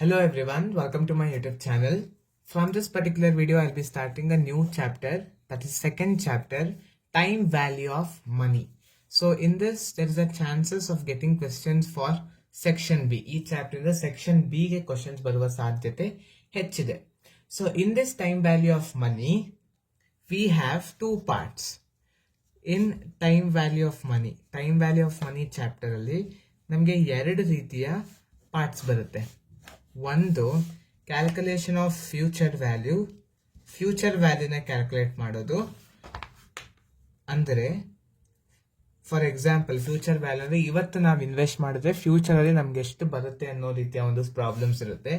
Hello everyone, welcome to my YouTube channel. From this particular video, I'll be starting a new chapter, that is second chapter, time value of money. So in this, there is a chances of getting questions for section B. Each chapter in the section B ge questions ಬರುವ ಸಾಧ್ಯತೆ ಹೆಚ್ಚಿದೆ. So in this time value of money, we have two parts. In time value of money chapter ಅಲ್ಲಿ ನಮಗೆ ಎರಡು ರೀತಿಯ parts ಬರುತ್ತೆ. ಒಂದು calculation of future ವ್ಯಾಲ್ಯೂನ ಕ್ಯಾಲ್ಕುಲೇಟ್ ಮಾಡೋದು. ಅಂದರೆ ಫಾರ್ ಎಕ್ಸಾಂಪಲ್ ಫ್ಯೂಚರ್ ವ್ಯಾಲ್ಯೂ ಅಂದರೆ ಇವತ್ತು ನಾವು ಇನ್ವೆಸ್ಟ್ ಮಾಡಿದ್ರೆ ಫ್ಯೂಚರಲ್ಲಿ ನಮ್ಗೆ ಎಷ್ಟು ಬರುತ್ತೆ ಅನ್ನೋ ರೀತಿಯ ಒಂದು ಪ್ರಾಬ್ಲಮ್ಸ್ ಇರುತ್ತೆ.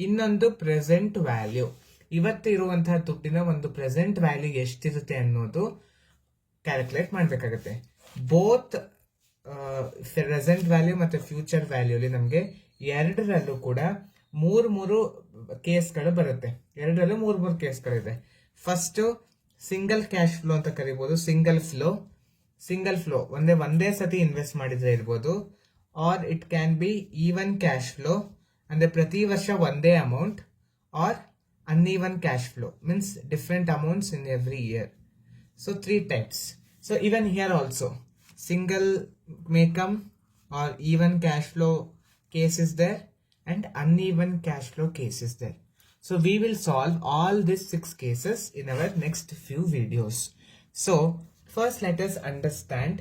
ಇನ್ನೊಂದು ಪ್ರೆಸೆಂಟ್ ವ್ಯಾಲ್ಯೂ, ಇವತ್ತು ಇರುವಂತಹ ದುಡ್ಡಿನ ಒಂದು ಪ್ರೆಸೆಂಟ್ ವ್ಯಾಲ್ಯೂ ಎಷ್ಟಿರುತ್ತೆ ಅನ್ನೋದು ಕ್ಯಾಲ್ಕುಲೇಟ್ ಮಾಡಬೇಕಾಗುತ್ತೆ. ಬೋತ್ ಪ್ರೆಸೆಂಟ್ ವ್ಯಾಲ್ಯೂ ಮತ್ತು ಫ್ಯೂಚರ್ ವ್ಯಾಲ್ಯೂಲಿ ನಮಗೆ ಎರಡರಲ್ಲೂ ಕೂಡ ಮೂರು ಕೇಸ್ಗಳು ಬರುತ್ತೆ. ಎರಡರಲ್ಲೂ ಮೂರು ಕೇಸ್ಗಳಿದೆ. ಫಸ್ಟ್ ಸಿಂಗಲ್ ಕ್ಯಾಶ್ ಫ್ಲೋ ಅಂತ ಕರಿಬಹುದು. ಸಿಂಗಲ್ ಫ್ಲೋ ಒಂದೇ ಸತಿ ಇನ್ವೆಸ್ಟ್ ಮಾಡಿದ್ರೆ ಇರ್ಬೋದು. Or it can be even cash flow, ಅಂದ್ರೆ ಪ್ರತಿ ವರ್ಷ ಒಂದೇ amount. Or uneven cash flow means different amounts in every year. So 3 types. So even here also single may come or even cash flow case is there and uneven cash flow case is there. So we will solve all these 6 cases in our next few videos. So first let us understand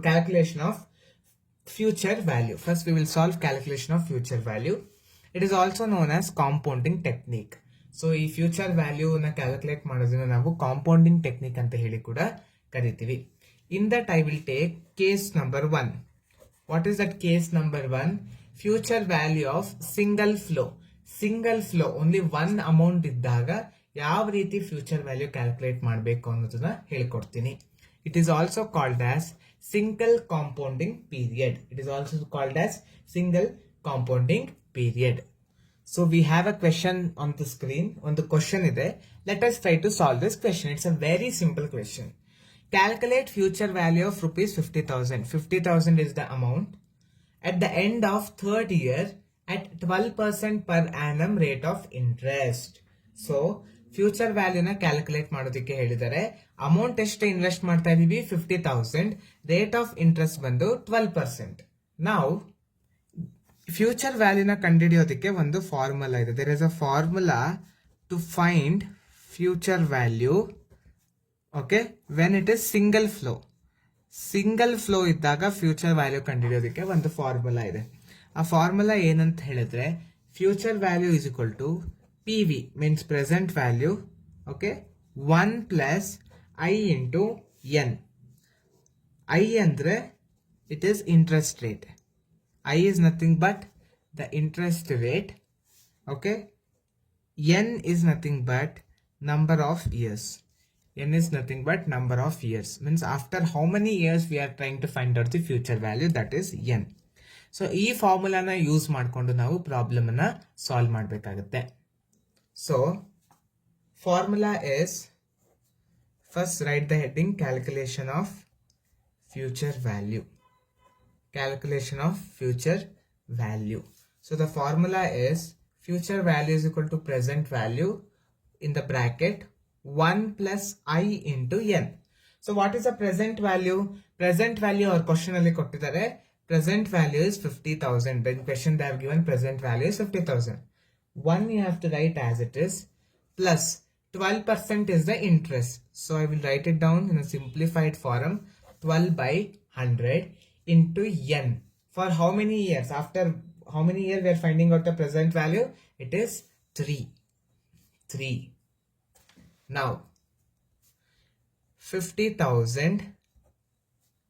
calculation of future value. First we will solve calculation of future value. It is also known as compounding technique. So ಈ future ವ್ಯಾಲ್ಯೂನ calculate ಮಾಡೋದನ್ನ ನಾವು compounding technique ಅಂತ ಹೇಳಿ ಕೂಡ ಕರಿತೀವಿ. In that I will take case number 1. What is that case number 1? Future value of single flow only one amount ಇದ್ದಾಗ ಯಾವ ರೀತಿ ಫ್ಯೂಚರ್ ವ್ಯಾಲ್ಯೂ ಕ್ಯಾಲ್ಕುಲೇಟ್ ಮಾಡಬೇಕು ಅನ್ನೋದನ್ನ ಹೇಳ್ಕೊಡ್ತೀನಿ. It is also called as single compounding period. So we have a question on the screen. ಒಂದು question ಇದೆ. Let us try to solve this question. It's a very simple question. Calculate future value of rupees 50,000. 50,000 is the amount. At the end of third year at 12% per annum rate of interest. So future ವ್ಯಾಲ್ಯೂನ calculate ಮಾಡೋದಕ್ಕೆ ಹೇಳಿದ್ದಾರೆ. Amount ಎಷ್ಟು invest ಮಾಡ್ತಾ ಇದೀವಿ? 50,000. Rate of interest ಬಂದು 12%. ನಾವು future ವ್ಯಾಲ್ಯೂನ ಕಂಡುಹಿಡಿಯೋದಕ್ಕೆ ಒಂದು formula ಇದೆ. There is a formula to find future value. Okay, when it is single flow ಇದ್ದಾಗ ಫ್ಯೂಚರ್ ವ್ಯಾಲ್ಯೂ ಕಂಡುಹಿಡಿಯೋದಕ್ಕೆ ಒಂದು ಫಾರ್ಮುಲಾ ಇದೆ. ಆ ಫಾರ್ಮುಲಾ ಏನಂತ ಹೇಳಿದ್ರೆ future value is equal to P V means present value. Okay, 1 plus I into N. I ಅಂದ್ರೆ it is interest rate. I is nothing but the interest rate. Okay, n is nothing but number of years. Means after how many years we are trying to find out the future value, that is n. So ಈ ಫಾರ್ಮುಲಾನ use ಮಾಡಿಕೊಂಡು ನಾವು problem ಅನ್ನ solve ಮಾಡಬೇಕಾಗುತ್ತೆ. So formula is, first write the heading calculation of future value. So the formula is future value is equal to present value in the bracket 1 plus I into n. So what is the present value? Present value or question alli kottidare. Present value is 50,000. In question they have given present value is 50,000. 1 you have to write as it is, plus 12% is the interest. So I will write it down in a simplified form. 12 by 100 into n. For how many years? After how many years we are finding out the present value? It is 3. Now 50,000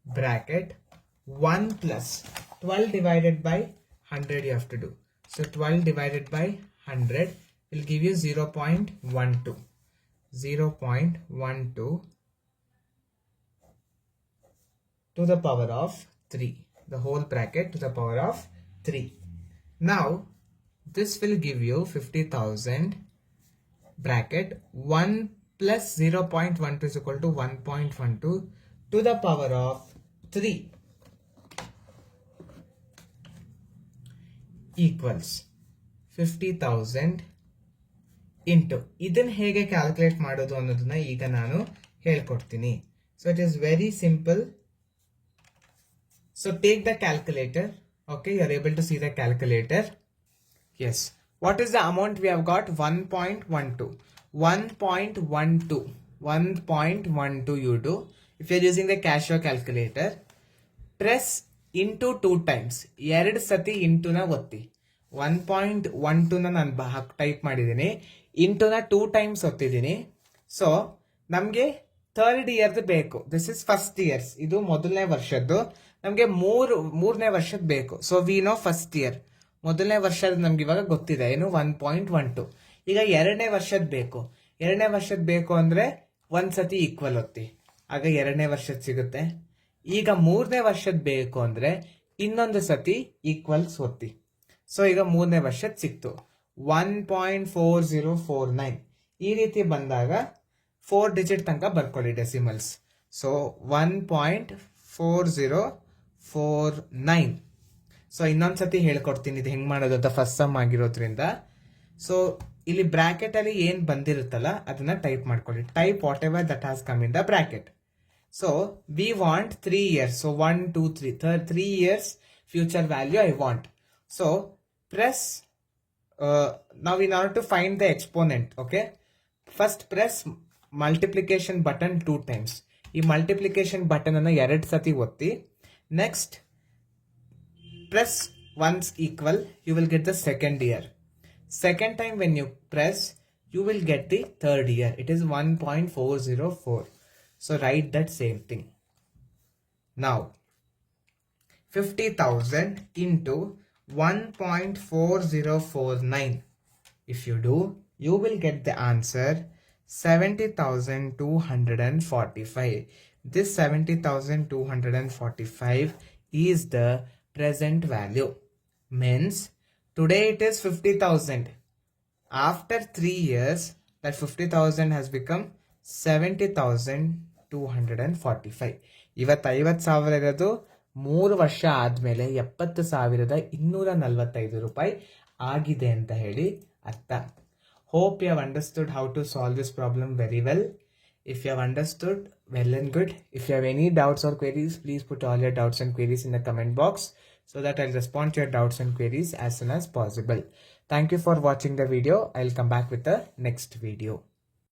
bracket 1 plus 12 divided by 100 you have to do. So 12 divided by 100 will give you 0.12 to the power of 3, the whole bracket to the power of 3. Now this will give you 50,000 bracket 1 plus 0.12 is equal to 1.12 to the power of 3. Equals 50,000 into ಇದನ್ನ ಹೇಗೆ calculate ಮಾಡೋದು ಅನ್ನೋದನ್ನ ಈಗ ನಾನು ಹೇಳ್ಕೊಡ್ತೀನಿ. So it is very simple. So take the calculator. Okay, you are able to see the calculator. Yes. What is the amount we have got? 1.12. 1.12 you do. If you are using the Casio calculator, press into 2 times. ಎರಡು ಸತಿ into ನ ಒತ್ತಿ. 1.12 ನ ನಾನು type ಮಾಡಿದ್ದೀನಿ. Into ನ 2 times ಒತ್ತಿದ್ದೀನಿ. So ನಮಗೆ third ಇಯರ್ದು ಬೇಕು. This is first years. ಇದು ಮೊದಲನೇ ವರ್ಷದ್ದು. ನಮಗೆ ಮೂರನೇ ವರ್ಷದ ಬೇಕು. So we know first year. ಮೊದಲನೇ ವರ್ಷದ ನಮ್ಗೆ ಇವಾಗ ಗೊತ್ತಿದೆ ಏನು 1.12. ಈಗ ಎರಡನೇ ವರ್ಷದ ಬೇಕು. ಎರಡನೇ ವರ್ಷದ ಬೇಕು ಅಂದ್ರೆ ಒಂದ್ಸತಿ ಈಕ್ವಲ್ ಒತ್ತಿ, ಆಗ ಎರಡನೇ ವರ್ಷದ ಸಿಗುತ್ತೆ. ಈಗ ಮೂರನೇ ವರ್ಷದ ಬೇಕು ಅಂದ್ರೆ ಇನ್ನೊಂದು ಸತಿ ಈಕ್ವಲ್ಸ್ ಒತ್ತಿ. ಸೊ ಈಗ ಮೂರನೇ ವರ್ಷದ ಸಿಕ್ತು 1.4049. ಈ ರೀತಿ ಬಂದಾಗ 4 ಡಿಜಿಟ್ ತನಕ ಬರ್ಕೊಳ್ಳಿ ಡೆಸಿಮಲ್ಸ್. ಸೊ 1.4049. ಸೊ ಇನ್ನೊಂದ್ಸತಿ ಹೇಳ್ಕೊಡ್ತೀನಿ ಇದು ಹೆಂಗ್ ಮಾಡೋದು ಅಂತ, ಫಸ್ಟ್ ಸಮ್ ಆಗಿರೋದ್ರಿಂದ. ಸೊ ಇಲ್ಲಿ ಬ್ರಾಕೆಟ್ ಅಲ್ಲಿ ಏನ್ ಬಂದಿರುತ್ತಲ್ಲ ಅದನ್ನ ಟೈಪ್ ಮಾಡ್ಕೊಳ್ಳಿ. Type what ever that has come in the bracket. So we want 3 years. So 1, 2, 3. 3 years future value I want. So press now in order to find the exponent, okay, first press multiplication button 2 times. ಈ multiplication button ಅನ್ನು 2 ಸತಿ ಒತ್ತಿ. Next press once equal, you will get the second year. Second time when you press, you will get the third year. It is 1.404. So write that same thing. Now 50,000 into 1.4049. If you do, you will get the answer 70,245. This 70,245 is the present value. Means today it is 50,000. After 3 years, that 50,000 has become 70,245. ಇವತ್ತು 50,000 ಇರೋದು 3 ವರ್ಷ ಆದ್ಮೇಲೆ 70,245 ರೂಪಾಯಿ ಆಗಿದೆ ಅಂತ ಹೇಳಿ ಅರ್ಥ. Hope you have understood how to solve this problem very well. If you have understood, well and good. If you have any doubts or queries, please put all your doubts and queries in the comment box so that I'll respond to your doubts and queries as soon as possible. Thank you for watching the video. I'll come back with the next video.